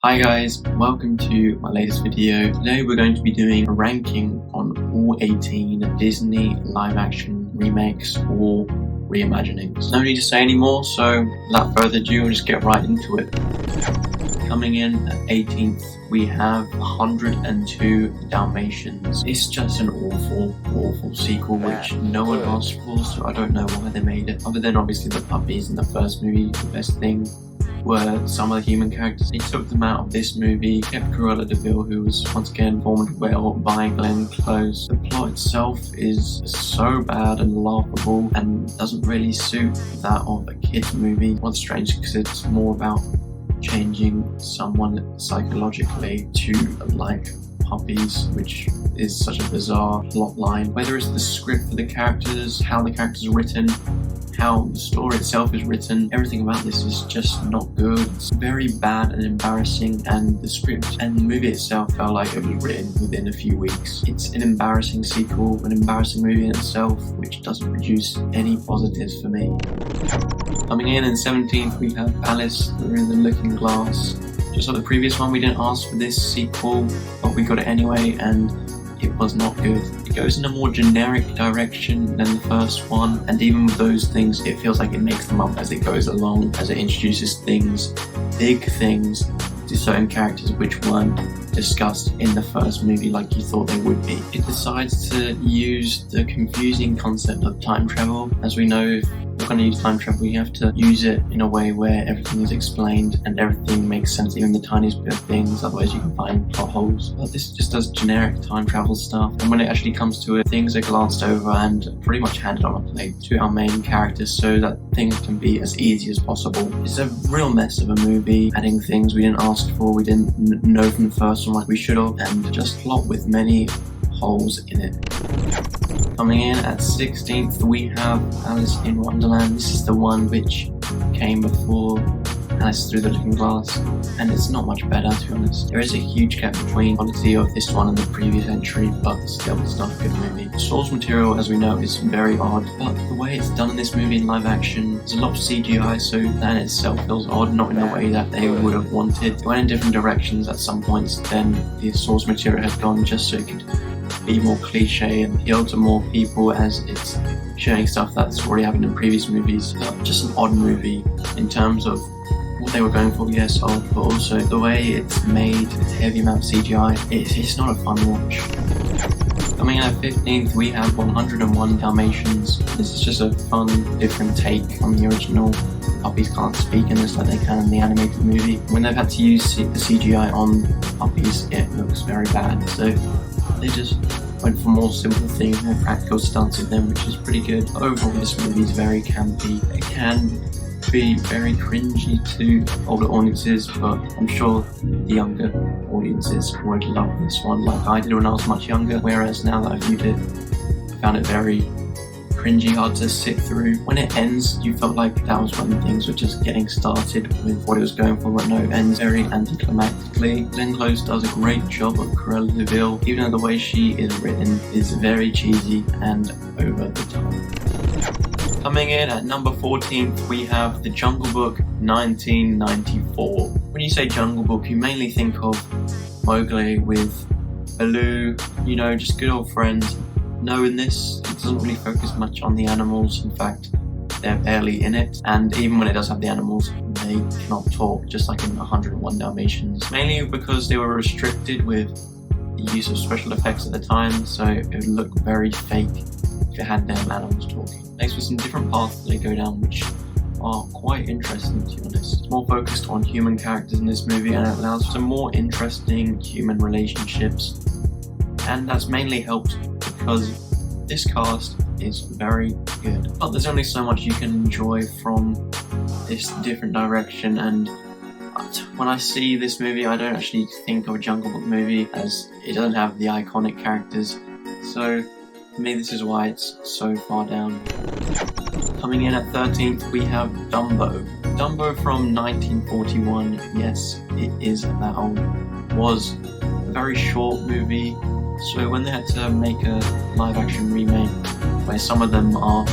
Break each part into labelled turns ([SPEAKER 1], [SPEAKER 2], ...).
[SPEAKER 1] Hi guys, welcome to my latest video. Today we're going to be doing a ranking on all 18 Disney live action remakes or reimaginings. No need to say anymore, so without further ado, we'll just get right into it. Coming in at 18th, we have 102 Dalmatians. It's just an awful sequel which no one asked for, so I don't know why they made it. Other than obviously the puppies in the first movie, the best thing were some of the human characters. They took them out of this movie, kept Cruella de Vil, who was once again formed well by Glenn Close. The plot itself is so bad and laughable and doesn't really suit that of a kids movie. What's strange because it's more about changing someone psychologically to like puppies, which is such a bizarre plot line. Whether it's the script for the characters, how the characters are written, how the story itself is written, everything about this is just not good. It's very bad and embarrassing, and the script and the movie itself felt like it was written within a few weeks. It's an embarrassing sequel, an embarrassing movie in itself, which doesn't produce any positives for me. Coming in 17th, we have Alice Through the Looking Glass. Just like the previous one, we didn't ask for this sequel, but we got it anyway, and it was not good. It goes in a more generic direction than the first one, and even with those things, it feels like it makes them up as it goes along, as it introduces things, big things, to certain characters which weren't discussed in the first movie like you thought they would be. It decides to use the confusing concept of time travel. As we know, if you're going to use time travel, you have to use it in a way where everything is explained and everything makes sense, even the tiniest bit of things, otherwise you can find plot holes. But this just does generic time travel stuff, and when it actually comes to it, things are glanced over and pretty much handed on a plate to our main characters so that things can be as easy as possible. It's a real mess of a movie, adding things we didn't ask for, we didn't know from the first one like we should have, and just plot with many holes in it. Coming in at 16th, we have Alice in Wonderland. This is the one which came before Alice Through the Looking Glass, and it's not much better, to be honest. There is a huge gap between quality of this one and the previous entry, but still, it's not a good movie. The source material, as we know, is very odd, but the way it's done in this movie in live action, there's a lot of CGI, so that in itself feels odd, not in the way that they would have wanted. It went in different directions at some points than the source material had gone, just so it could be more cliche and appeal to more people, as it's showing stuff that's already happened in previous movies. But just an odd movie in terms of what they were going for, yes, odd, but also the way it's made, heavy amount of CGI, it's not a fun watch. Coming in at 15th, we have 101 Dalmatians. This is just a fun, different take on the original. Puppies can't speak in this like they can in the animated movie. When they've had to use the CGI on puppies, it looks very bad, so they just went for more simple things, more practical stunts with them, which is pretty good. But overall, this movie is very campy. It can be very cringy to older audiences, but I'm sure the younger audiences would love this one like I did when I was much younger, whereas now that I've viewed it, I found it very cringy, hard to sit through. When it ends, you felt like that was when things were just getting started with what it was going for, but no, it ends very anticlimactically. Glenn Close does a great job of Cruella de Vil, even though the way she is written is very cheesy and over the top. Coming in at number 14th, we have The Jungle Book 1994. When you say Jungle Book, you mainly think of Mowgli with Baloo, you know, just good old friends. No, in this, it doesn't really focus much on the animals. In fact, they're barely in it, and even when it does have the animals, they cannot talk, just like in 101 Dalmatians. Mainly because they were restricted with the use of special effects at the time, so it would look very fake if it had them animals talking. Next, with some different paths they go down, which are quite interesting, to be honest. It's more focused on human characters in this movie, and it allows for more interesting human relationships, and that's mainly helped because this cast is very good. But there's only so much you can enjoy from this different direction, and when I see this movie, I don't actually think of a Jungle Book movie, as it doesn't have the iconic characters. So for me, this is why it's so far down. Coming in at 13th, we have Dumbo. Dumbo from 1941, yes, it is that old. Was a very short movie, so when they had to make a live action remake where some of them are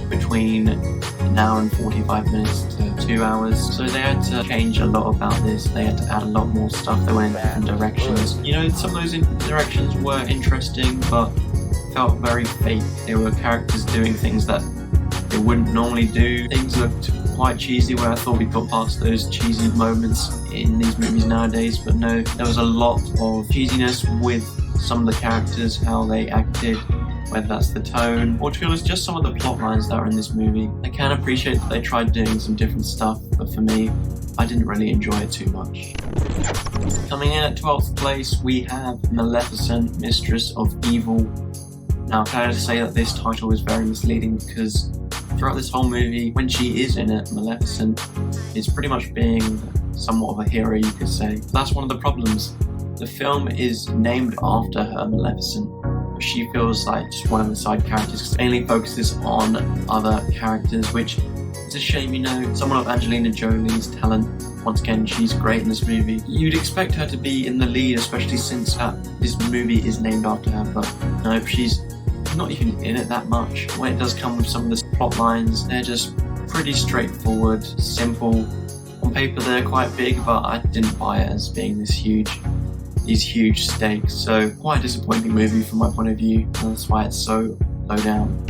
[SPEAKER 1] between an hour and 45 minutes to 2 hours, so they had to change a lot about this. They had to add a lot more stuff. They went in different directions. You know, some of those directions were interesting, but felt very fake. There were characters doing things that they wouldn't normally do. Things looked quite cheesy, where I thought we got past those cheesy moments in these movies nowadays, but no, there was a lot of cheesiness with some of the characters, how they acted, whether that's the tone, or to be honest, just some of the plot lines that are in this movie. I can appreciate that they tried doing some different stuff, but for me, I didn't really enjoy it too much. Coming in at 12th place, we have Maleficent, Mistress of Evil. Now, can I just say that this title is very misleading, because throughout this whole movie, when she is in it, Maleficent is pretty much being somewhat of a hero, you could say. That's one of the problems. The film is named after her, Maleficent, but she feels like just one of the side characters, because it mainly focuses on other characters, which is a shame. You know, someone of Angelina Jolie's talent, once again, she's great in this movie. You'd expect her to be in the lead, especially since this movie is named after her, but no, she's not even in it that much. When it does come with some of the plot lines, they're just pretty straightforward, simple. On paper they're quite big, but I didn't buy it as being these huge stakes, so quite a disappointing movie from my point of view, and that's why it's so low down.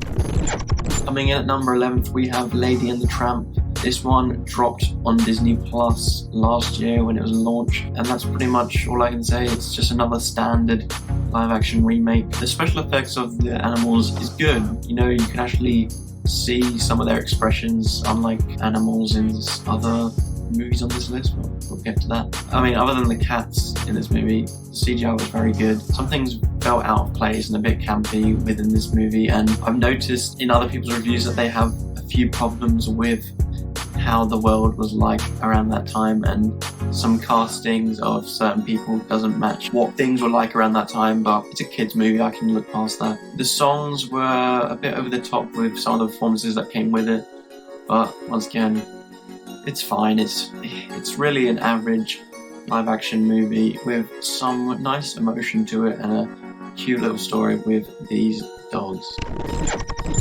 [SPEAKER 1] Coming in at number 11th, we have Lady and the Tramp. This one dropped on Disney Plus last year when it was launched, and that's pretty much all I can say. It's just another standard live-action remake. The special effects of the animals is good. You know, you can actually see some of their expressions, unlike animals in other movies on this list. We'll get to that. I mean, other than the cats in this movie, the CGI was very good. Some things felt out of place and a bit campy within this movie, and I've noticed in other people's reviews that they have a few problems with how the world was like around that time, and some castings of certain people doesn't match what things were like around that time, but it's a kids movie, I can look past that. The songs were a bit over the top with some of the performances that came with it, but once again, it's fine. It's really an average live action movie with some nice emotion to it and a cute little story with these dogs.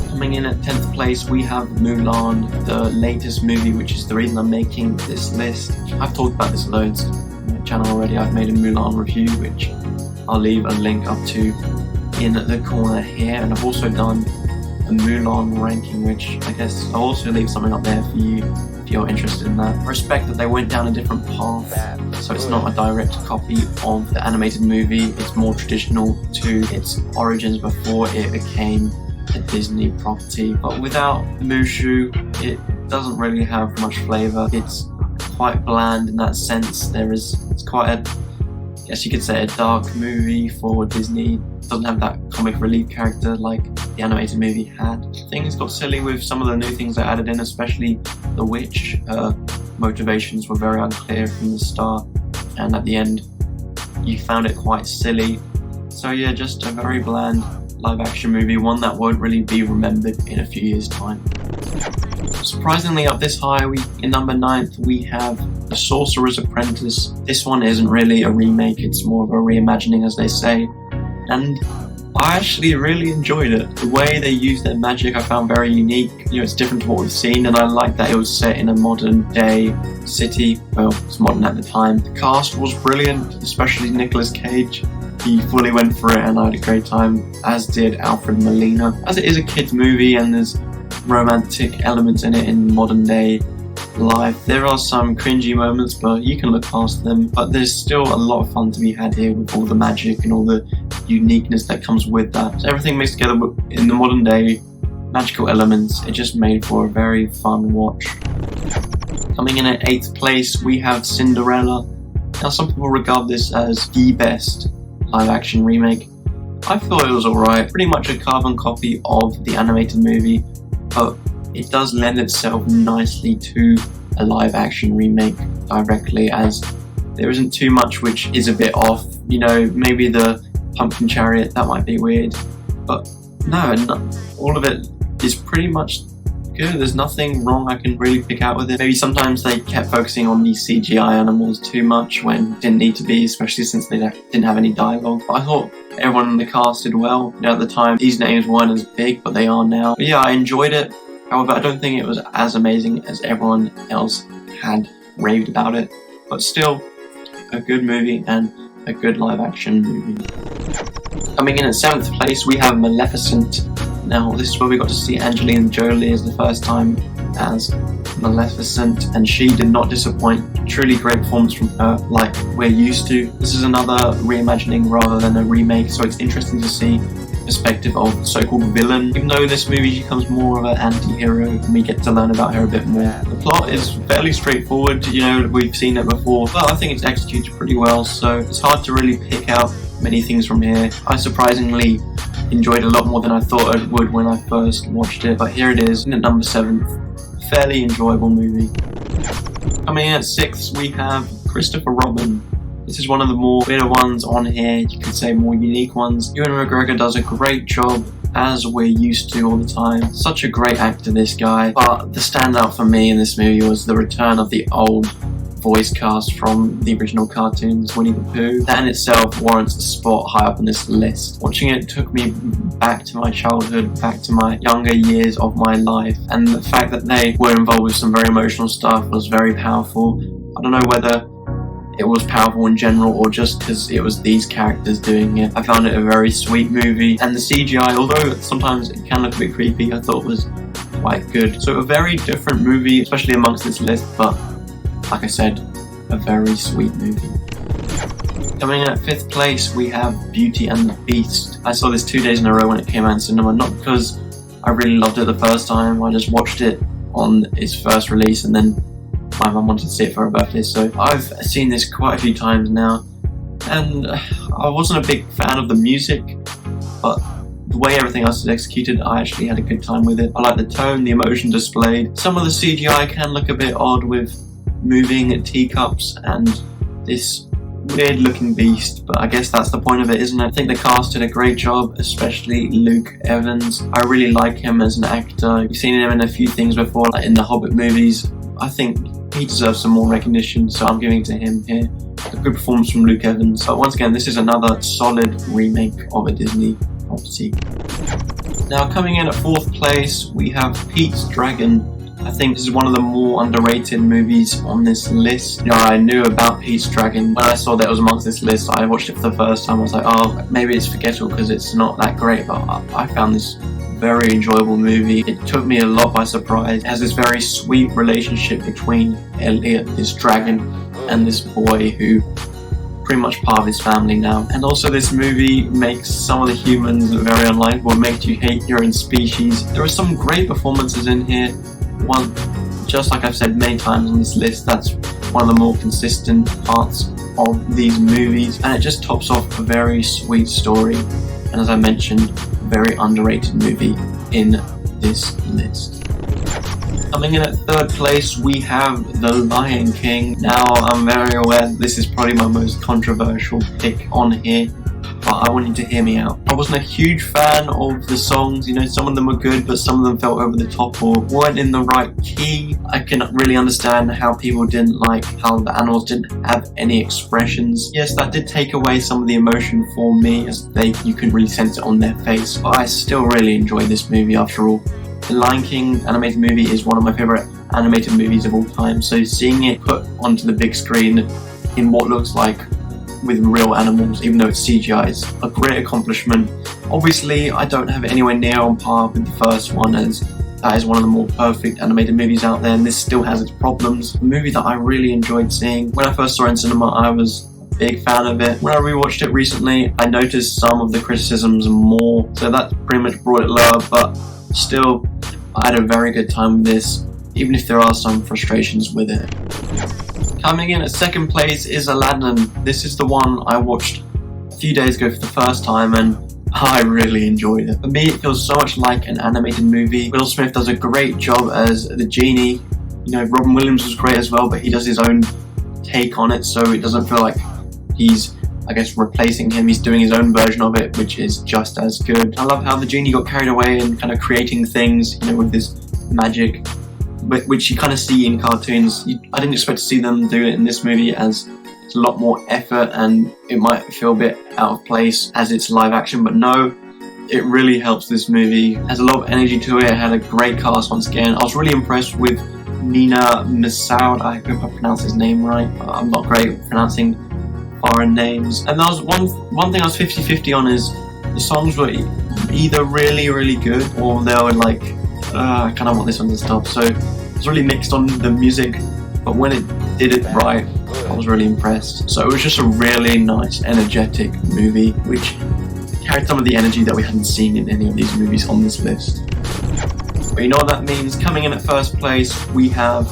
[SPEAKER 1] Coming in at 10th place, we have Mulan, the latest movie, which is the reason I'm making this list. I've talked about this loads on my channel already. I've made a Mulan review, which I'll leave a link up to in the corner here, and I've also done a Mulan ranking, which I guess I'll also leave something up there for you if you're interested in that. I respect that they went down a different path, so it's not a direct copy of the animated movie. It's more traditional to its origins before it became a Disney property, but without Mushu, it doesn't really have much flavour. It's quite bland in that sense. It's quite a, I guess you could say, a dark movie for Disney. It doesn't have that comic relief character like the animated movie had. Things got silly with some of the new things they added in, especially the witch. Her motivations were very unclear from the start, and at the end you found it quite silly. So yeah, just a very bland live action movie, one that won't really be remembered in a few years' time. Surprisingly, up this high, in number 9th, we have The Sorcerer's Apprentice. This one isn't really a remake, it's more of a reimagining, as they say, and I actually really enjoyed it. The way they used their magic I found very unique. You know, it's different to what we've seen, and I like that it was set in a modern day city. Well, it's modern at the time. The cast was brilliant, especially Nicolas Cage. He fully went for it, and I had a great time, as did Alfred Molina. As it is a kids movie and there's romantic elements in it in modern day life, there are some cringy moments, but you can look past them. But there's still a lot of fun to be had here with all the magic and all the uniqueness that comes with that. So everything mixed together in the modern day magical elements, it just made for a very fun watch. Coming in at 8th place, we have Cinderella. Now, some people regard this as the best live action remake. I thought it was alright, pretty much a carbon copy of the animated movie, but it does lend itself nicely to a live action remake directly, as there isn't too much which is a bit off. You know, maybe the pumpkin chariot, that might be weird, but no, all of it is pretty much good. There's nothing wrong I can really pick out with it. Maybe sometimes they kept focusing on these CGI animals too much when it didn't need to be, especially since they didn't have any dialogue. But I thought everyone in the cast did well. You know, at the time, these names weren't as big, but they are now. But yeah, I enjoyed it. However, I don't think it was as amazing as everyone else had raved about it, but still a good movie and a good live action movie. Coming in at 7th place, we have Maleficent. Now, this is where we got to see Angelina Jolie as the first time as Maleficent, and she did not disappoint. Truly great performance from her, like we're used to. This is another reimagining rather than a remake, so it's interesting to see perspective of the so-called villain. Even though this movie becomes more of an anti-hero and we get to learn about her a bit more. The plot is fairly straightforward, we've seen it before, but I think it's executed pretty well, so it's hard to really pick out many things from here. I surprisingly enjoyed a lot more than I thought I would when I first watched it, but here it is, in at number 7. Fairly enjoyable movie. Coming in at 6th, we have Christopher Robin. This is one of the more weirder ones on here, you could say more unique ones. Ewan McGregor does a great job, as we're used to all the time. Such a great actor, this guy. But the standout for me in this movie was the return of the old voice cast from the original cartoons, Winnie the Pooh. That in itself warrants a spot high up on this list. Watching it took me back to my childhood, back to my younger years of my life, and the fact that they were involved with some very emotional stuff was very powerful. I don't know whether it was powerful in general or just because it was these characters doing it. I found it a very sweet movie, and the CGI, although sometimes it can look a bit creepy, I thought was quite good. So a very different movie, especially amongst this list, but like I said, a very sweet movie. Coming in at 5th place, we have Beauty and the Beast. I saw this 2 days in a row when it came out in cinema, not because I really loved it the first time, I just watched it on its first release and then my mum wanted to see it for her birthday, so I've seen this quite a few times now, and I wasn't a big fan of the music, but the way everything else is executed, I actually had a good time with it. I like the tone, the emotion displayed. Some of the CGI can look a bit odd with moving teacups and this weird looking beast, but I guess that's the point of it, isn't it? I think the cast did a great job, especially Luke Evans. I really like him as an actor. You've seen him in a few things before, like in the Hobbit movies. I think he deserves some more recognition, so I'm giving it to him here. A good performance from Luke Evans. But once again, this is another solid remake of a Disney property. Now coming in at 4th place, we have Pete's Dragon. I think this is one of the more underrated movies on this list. I knew about Pete's Dragon. When I saw that it was amongst this list, I watched it for the first time. I was like, oh, maybe it's forgettable because it's not that great, but I found this very enjoyable movie. It took me a lot by surprise. It has this very sweet relationship between Elliot, this dragon, and this boy who pretty much part of his family now. And also this movie makes some of the humans very unlikable. It makes you hate your own species. There are some great performances in here. One, just like I've said many times on this list, that's one of the more consistent parts of these movies, and it just tops off a very sweet story, and as I mentioned, very underrated movie in this list. Coming in at 3rd place, we have The Lion King. Now, I'm very aware this is probably my most controversial pick on here, but I want you to hear me out. I wasn't a huge fan of the songs, some of them were good, but some of them felt over the top or weren't in the right key. I can really understand how people didn't like how the animals didn't have any expressions. Yes, that did take away some of the emotion for me, as you couldn't really sense it on their face, but I still really enjoyed this movie after all. The Lion King animated movie is one of my favourite animated movies of all time, so seeing it put onto the big screen in what looks like with real animals, even though it's CGI, is a great accomplishment. Obviously, I don't have it anywhere near on par with the first one, as that is one of the more perfect animated movies out there, and this still has its problems. A movie that I really enjoyed seeing. When I first saw it in cinema, I was a big fan of it. When I rewatched it recently, I noticed some of the criticisms more, so that pretty much brought it lower, but still, I had a very good time with this, even if there are some frustrations with it. Coming in at 2nd place is Aladdin. This is the one I watched a few days ago for the first time, and I really enjoyed it. For me, it feels so much like an animated movie. Will Smith does a great job as the genie. Robin Williams was great as well, but he does his own take on it, so it doesn't feel like he's, replacing him. He's doing his own version of it, which is just as good. I love how the genie got carried away and kind of creating things, with this magic, which you kind of see in cartoons. I didn't expect to see them do it in this movie, as it's a lot more effort and it might feel a bit out of place as it's live action, but no, it really helps this movie. It has a lot of energy to it. It had a great cast once again. I was really impressed with Nina Massoud. I hope I pronounced his name right. I'm not great at pronouncing foreign names. And that was one thing I was 50-50 on, is the songs were either really good, or they were like, I kind of want this one to stop. So I was really mixed on the music, but when it did it right, I was really impressed. So it was just a really nice, energetic movie, which carried some of the energy that we hadn't seen in any of these movies on this list. But you know what that means? Coming in at first place, we have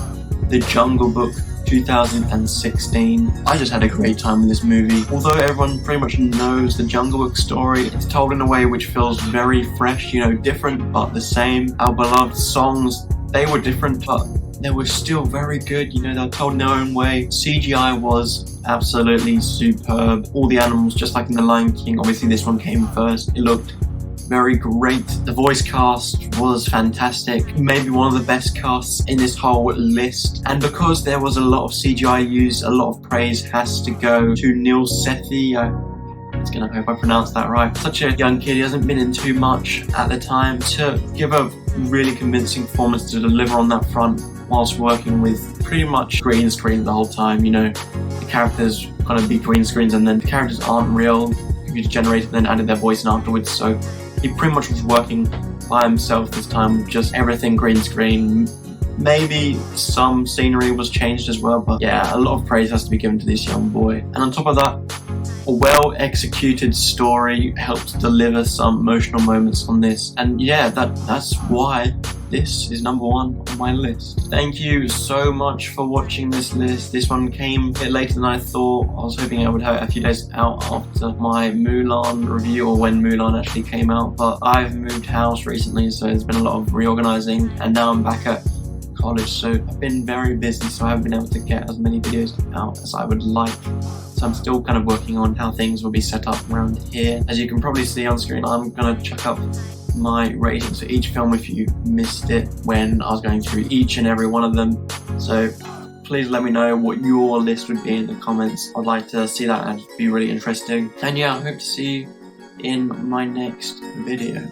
[SPEAKER 1] The Jungle Book 2016. I just had a great time with this movie. Although everyone pretty much knows the Jungle Book story, it's told in a way which feels very fresh, you know, different but the same. Our beloved songs, they were different, but they were still very good, you know, they were told in their own way. CGI was absolutely superb. All the animals, just like in The Lion King, obviously this one came first, it looked very great. The voice cast was fantastic, maybe one of the best casts in this whole list. And because there was a lot of CGI used, a lot of praise has to go to Neil Sethi. I hope I pronounced that right. Such a young kid, he hasn't been in too much at the time, to give a really convincing performance, to deliver on that front whilst working with pretty much green screen the whole time. You know, the characters kind of be green screens, and then the characters aren't real, computer generated, then added their voice in afterwards. So he pretty much was working by himself this time, with just everything green screen. Maybe some scenery was changed as well, but yeah, a lot of praise has to be given to this young boy. And on top of that, a well-executed story helped deliver some emotional moments on this. And yeah, that's why this is number one on my list. Thank you so much for watching this list. This one came a bit later than I thought. I was hoping I would have it a few days out after my Mulan review, or when Mulan actually came out. But I've moved house recently, so there's been a lot of reorganizing, and now I'm back at college, so I've been very busy, so I haven't been able to get as many videos out as I would like. So I'm still kind of working on how things will be set up around here. As you can probably see on screen, I'm gonna chuck up my ratings for each film if you missed it when I was going through each and every one of them. So please let me know what your list would be in the comments. I'd like to see that, and it'd be really interesting. And yeah, I hope to see you in my next video.